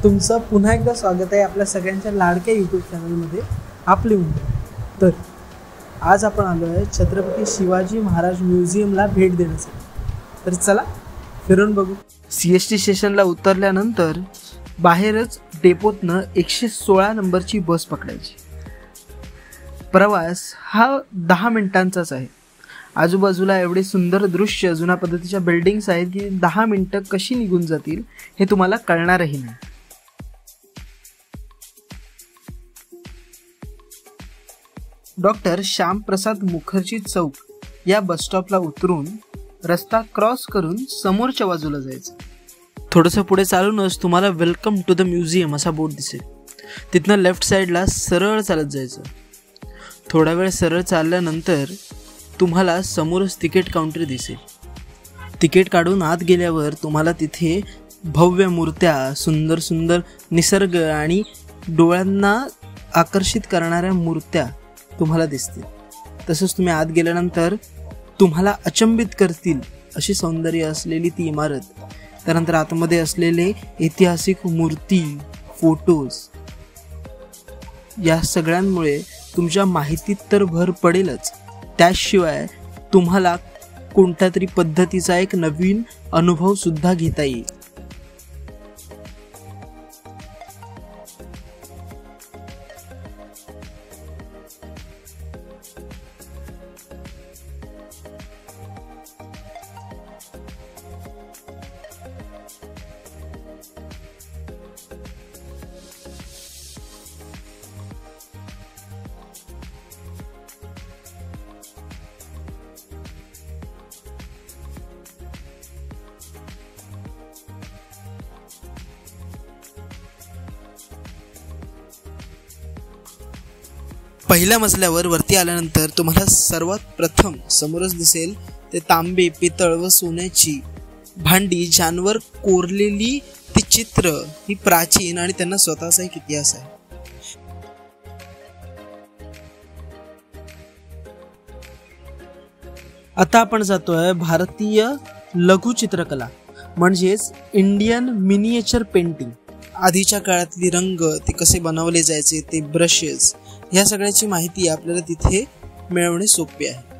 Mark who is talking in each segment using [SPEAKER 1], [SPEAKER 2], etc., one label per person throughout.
[SPEAKER 1] तुमचं पुन्हा एकदा स्वागत आहे आपल्या सगळ्यांच्या लाडक्या यूट्यूब चॅनलमध्ये आपली मुलं। तर आज आपण आलो आहे छत्रपती शिवाजी महाराज म्युझियमला भेट देण्यासाठी। तर चला फिरून बघू। CST स्टेशनला उतरल्यानंतर बाहेरच डेपोतनं 116 नंबरची बस पकडायची। प्रवास हा 10 मिनिटांचाच आहे। आजूबाजूला एवढे सुंदर दृश्य, जुन्या पद्धतीच्या बिल्डिंग्स आहेत की 10 मिनिटं कशी निघून जातील हे तुम्हाला कळणारही नाही। डॉक्टर श्यामप्रसाद मुखर्जी चौक या बस स्टॉपला उतरून रस्ता क्रॉस करून समोरच्या बाजूला जायचं। थोडंसं पुढे चालूनच तुम्हाला वेलकम टू द म्युझियम असा बोर्ड दिसेल। तिथनं लेफ्ट साईडला सरळ चालत जायचं। थोडा वेळ सरळ चालल्यानंतर तुम्हाला समोरच तिकीट काउंटर दिसेल। तिकीट काढून आत गेल्यावर तुम्हाला तिथे भव्य मूर्त्या, सुंदर सुंदर निसर्ग आणि डोळ्यांना आकर्षित करणाऱ्या मूर्त्या तुम्हाला दिसतील। तसंच तुम्ही आत गेल्यानंतर तुम्हाला अचंबित करतील अशी सौंदर्य असलेली ती इमारत, त्यानंतर आतमध्ये असलेले ऐतिहासिक मूर्ती, फोटोज, या सगळ्यांमुळे तुमच्या माहितीत तर भर पडेलच, त्याशिवाय तुम्हाला कोणत्या तरी पद्धतीचा एक नवीन अनुभव सुद्धा घेता येईल। पहिल्या मजल्यावर वरती आल्यानंतर तुम्हाला सर्वात प्रथम समोरच दिसेल ते तांबे, पितळ व सोन्याची भांडी, ज्यांवर कोरलेली ती चित्र ही प्राचीन आणि त्यांना स्वतःचा एक इतिहास आहे। आता आपण जातोय भारतीय लघुचित्रकला म्हणजेच इंडियन मिनिएचर पेंटिंग। आधीच्या काळातली रंग, ते कसे बनवले जायचे, ते ब्रशेस, ह्या सगळ्याची माहिती आपल्याला तिथे मिळवणे सोपे आहे।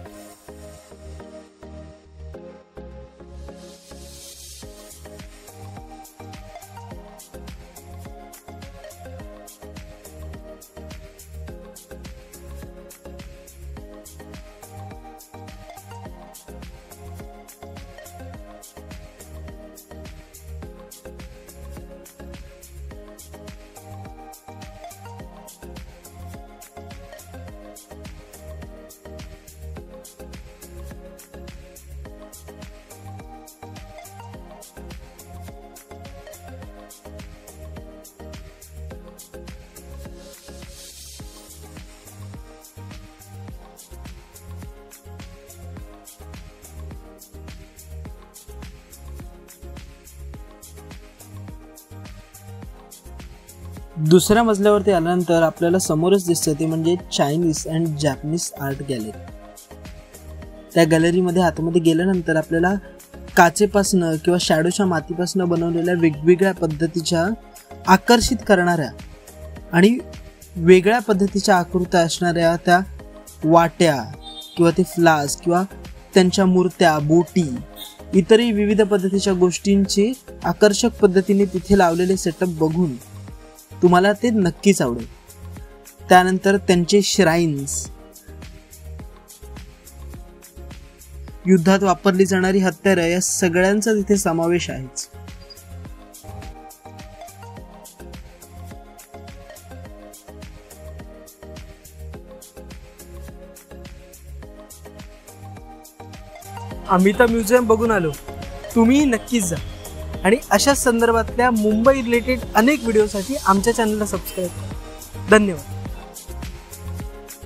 [SPEAKER 1] दुसऱ्या मजल्यावरती आल्यानंतर आपल्याला समोरच दिसतं ते म्हणजे Chinese and Japanese art gallery. त्या गॅलरीमध्ये आतमध्ये गेल्यानंतर आपल्याला काचेपासनं किंवा शॅडोच्या मातीपासनं बनवलेल्या वेगवेगळ्या पद्धतीच्या आकर्षित करणाऱ्या आणि वेगळ्या पद्धतीच्या आकृत्या असणाऱ्या त्या वाट्या किंवा ते फ्लास्क किंवा त्यांच्या मूर्त्या, बोटी, इतरही विविध पद्धतीच्या गोष्टींचे आकर्षक पद्धतीने तिथे लावलेले सेटअप बघून तुम्हाला ते नक्कीच आवडेल। त्यानंतर त्यांचे श्राइन्स, युद्धात वापरली जाणारी हत्यारं, या सगळ्यांचा तिथे समावेश आहेच। आम्ही तर म्युझियम बघून आलो, तुम्ही नक्कीच जा आणि अशाच संदर्भातल्या मुंबई रिलेटेड अनेक व्हिडिओसाठी आमच्या चॅनलला सबस्क्राईब करा। धन्यवाद।